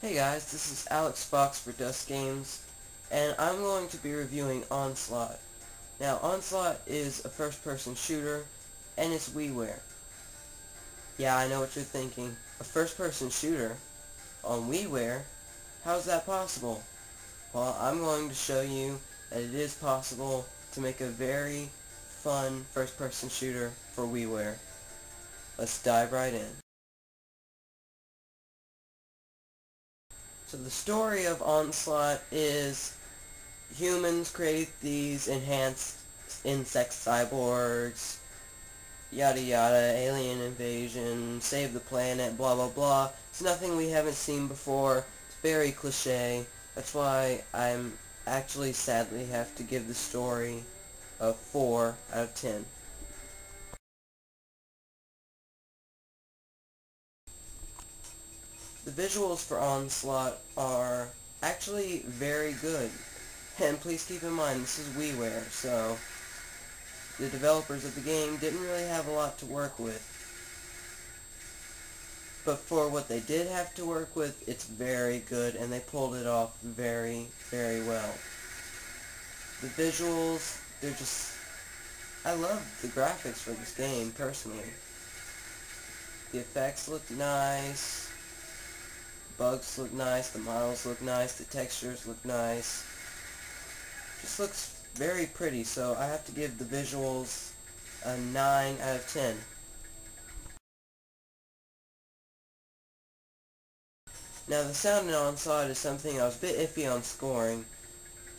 Hey guys, this is AlexFox for DuskGames, and I'm going to be reviewing Onslaught. Now, Onslaught is a first-person shooter, and it's WiiWare. Yeah, I know what you're thinking. A first-person shooter on WiiWare? How's that possible? Well, I'm going to show you that it is possible to make a very fun first-person shooter for WiiWare. Let's dive right in. So the story of Onslaught is humans create these enhanced insect cyborgs, yada yada, alien invasion, save the planet, blah blah blah. It's nothing we haven't seen before. It's very cliche. That's why I'm actually sadly have to give the story a 4 out of 10. The visuals for Onslaught are actually very good. And please keep in mind, this is WiiWare, so the developers of the game didn't really have a lot to work with. But for what they did have to work with, it's very good, and they pulled it off very, very well. The visuals, they're just... I love the graphics for this game, personally. The effects look nice, bugs look nice, the models look nice, the textures look nice. Just looks very pretty, so I have to give the visuals a 9 out of 10. Now the sound in Onslaught is something I was a bit iffy on scoring.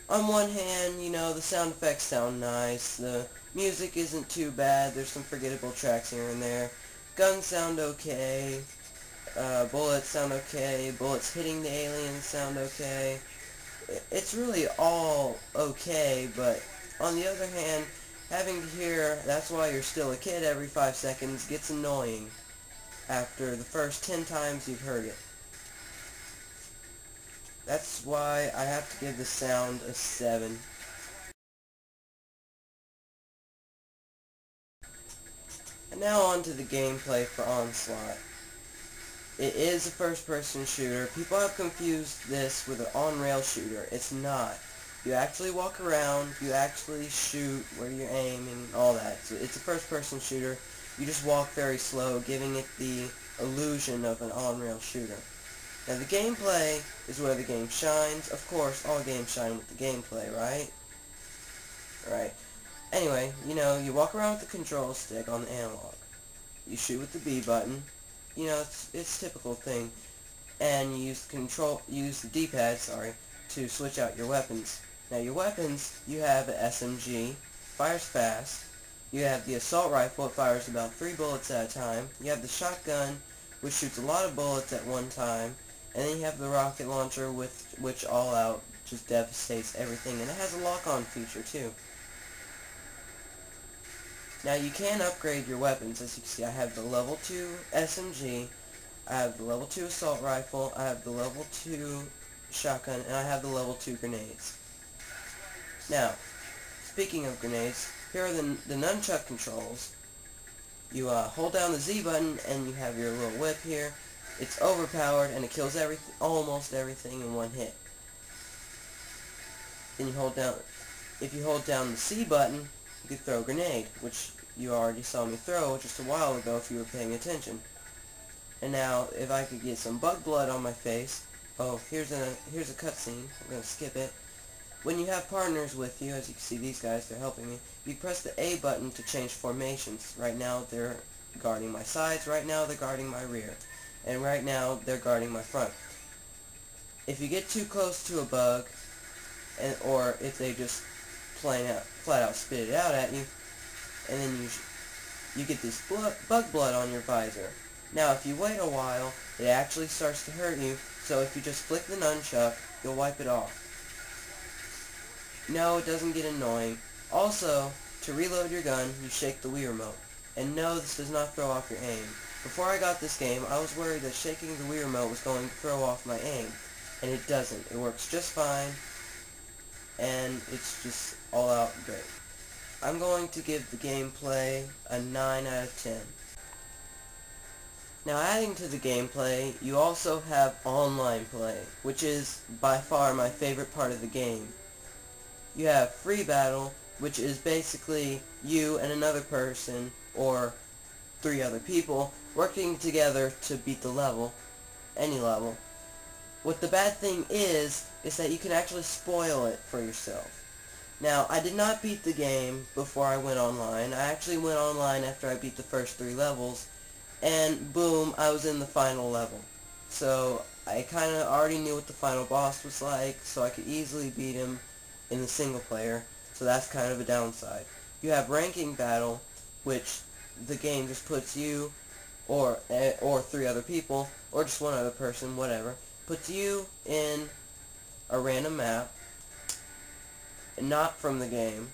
On one hand, you know, the sound effects sound nice, the music isn't too bad, there's some forgettable tracks here and there, guns sound okay, bullets sound okay, bullets hitting the aliens sound okay. It's really all okay, but on the other hand, having to hear "That's Why You're Still a Kid" every 5 seconds gets annoying after the first 10 times you've heard it. That's why I have to give the sound a 7. And now on to the gameplay for Onslaught. It is a first-person shooter. People have confused this with an on-rail shooter. It's not. You actually walk around, you actually shoot where you're aiming, all that. So it's a first-person shooter. You just walk very slow, giving it the illusion of an on-rail shooter. Now the gameplay is where the game shines. Of course, all games shine with the gameplay, right? Right. Anyway, you know, you walk around with the control stick on the analog. You shoot with the B button. You know, it's a typical thing. And you use the D-pad, to switch out your weapons. Now your weapons, you have an SMG, fires fast. You have the assault rifle, it fires about 3 bullets at a time. You have the shotgun, which shoots a lot of bullets at one time. And then you have the rocket launcher, which all out just devastates everything. And it has a lock-on feature too. Now you can upgrade your weapons. As you can see, I have the level 2 SMG, I have the level 2 assault rifle, I have the level 2 shotgun, and I have the level 2 grenades. Now, speaking of grenades, here are the nunchuck controls. You hold down the Z button and you have your little whip here. It's overpowered and it kills almost everything in one hit. Then if you hold down the C button, you can throw a grenade, which you already saw me throw just a while ago if you were paying attention. And now, if I could get some bug blood on my face, oh, here's a cutscene, I'm going to skip it. When you have partners with you, as you can see these guys, they're helping me, you press the A button to change formations. Right now they're guarding my sides, right now they're guarding my rear, and right now they're guarding my front. If you get too close to a bug, or if they just flat out spit it out at you, and then you get this bug blood on your visor. Now if you wait a while, it actually starts to hurt you, so if you just flick the nunchuck, you'll wipe it off. No, it doesn't get annoying. Also, to reload your gun, you shake the Wii remote. And no, this does not throw off your aim. Before I got this game, I was worried that shaking the Wii remote was going to throw off my aim. And it doesn't. It works just fine, and it's just all out great. I'm going to give the gameplay a 9 out of 10. Now adding to the gameplay, you also have online play, which is by far my favorite part of the game. You have free battle, which is basically you and another person, or 3 other people, working together to beat the level, any level. What the bad thing is that you can actually spoil it for yourself. Now, I did not beat the game before I went online. I actually went online after I beat the first 3 levels, and boom, I was in the final level. So, I kinda already knew what the final boss was like, so I could easily beat him in the single player, so that's kind of a downside. You have ranking battle, which the game just puts you, or 3 other people, or just 1 other person, whatever, puts you in a random map, not from the game,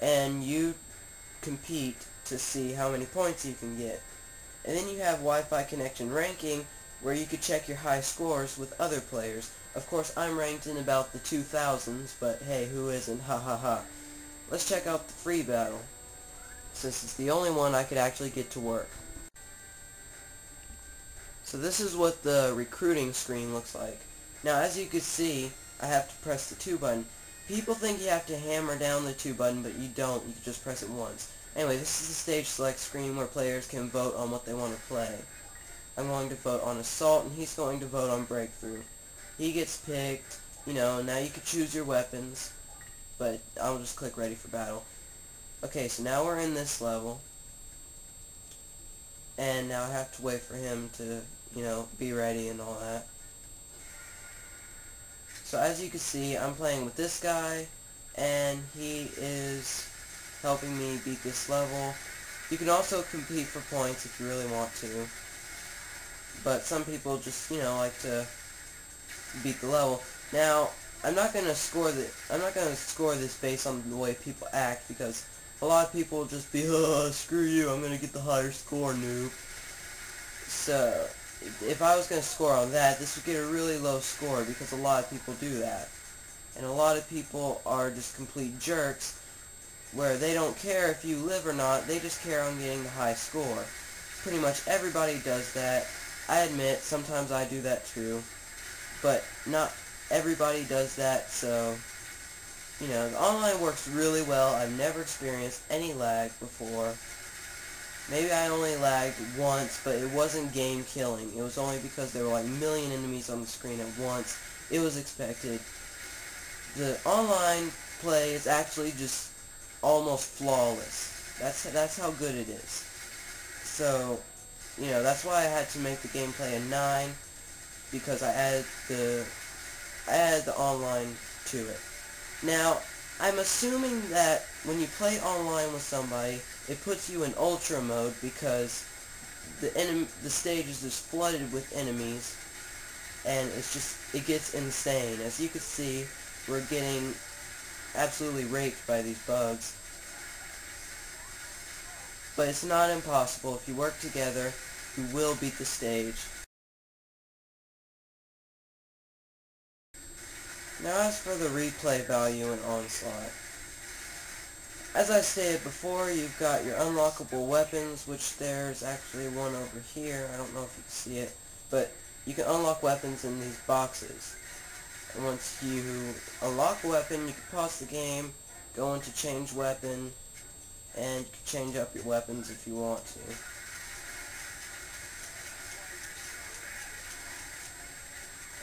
and you compete to see how many points you can get. And then you have Wi-Fi connection ranking, where you could check your high scores with other players. Of course, I'm ranked in about the 2000s, but hey, who isn't? Ha ha ha. Let's check out the free battle, since it's the only one I could actually get to work. So this is what the recruiting screen looks like. Now, as you can see, I have to press the 2 button. People think you have to hammer down the 2 button, but you don't. You can just press it once. Anyway, this is the stage select screen where players can vote on what they want to play. I'm going to vote on Assault, and he's going to vote on Breakthrough. He gets picked, now you can choose your weapons, but I'll just click Ready for Battle. Okay, so now we're in this level, and now I have to wait for him to, be ready and all that. So as you can see, I'm playing with this guy, and he is helping me beat this level. You can also compete for points if you really want to, but some people just, like to beat the level. Now, I'm not gonna score this based on the way people act, because a lot of people will just be, oh, screw you, I'm gonna get the higher score, noob. So, if I was gonna score on that, this would get a really low score, because a lot of people do that. And a lot of people are just complete jerks, where they don't care if you live or not, they just care on getting the high score. Pretty much everybody does that. I admit, sometimes I do that too, but not everybody does that, so, the online works really well. I've never experienced any lag before. Maybe I only lagged once, but it wasn't game killing. It was only because there were like a million enemies on the screen at once. It was expected. The online play is actually just almost flawless. That's how good it is. So, that's why I had to make the gameplay a 9, because I added the online to it. Now, I'm assuming that when you play online with somebody, it puts you in ultra mode, because the stage is just flooded with enemies, and it gets insane. As you can see, we're getting absolutely raped by these bugs. But it's not impossible. If you work together, you will beat the stage. Now as for the replay value in Onslaught. As I stated before, you've got your unlockable weapons, which there's actually one over here. I don't know if you can see it, but you can unlock weapons in these boxes. And once you unlock a weapon, you can pause the game, go into change weapon, and you can change up your weapons if you want to.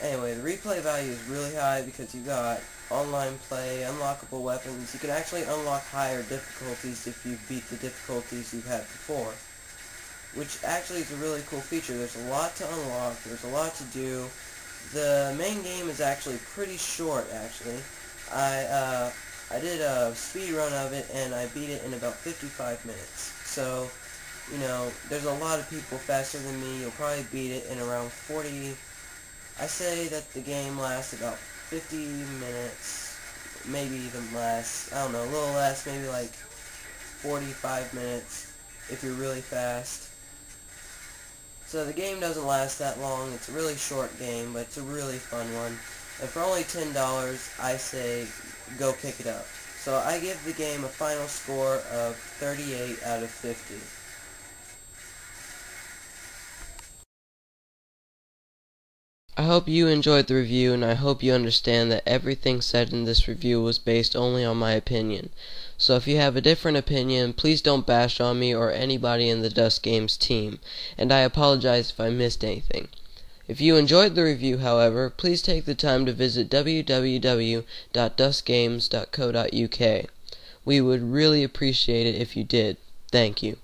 Anyway, the replay value is really high because you got online play, unlockable weapons. You can actually unlock higher difficulties if you beat the difficulties you've had before, which actually is a really cool feature. There's a lot to unlock, there's a lot to do. The main game is actually pretty short, actually. I did a speed run of it, and I beat it in about 55 minutes. So, there's a lot of people faster than me. You'll probably beat it in around 40... I say that the game lasts about 50 minutes, maybe even less. I don't know, a little less, maybe like 45 minutes if you're really fast. So the game doesn't last that long. It's a really short game, but it's a really fun one. And for only $10, I say go pick it up. So I give the game a final score of 38 out of 50. I hope you enjoyed the review, and I hope you understand that everything said in this review was based only on my opinion. So if you have a different opinion, please don't bash on me or anybody in the DuskGames team, and I apologize if I missed anything. If you enjoyed the review, however, please take the time to visit www.duskgames.co.uk. We would really appreciate it if you did. Thank you.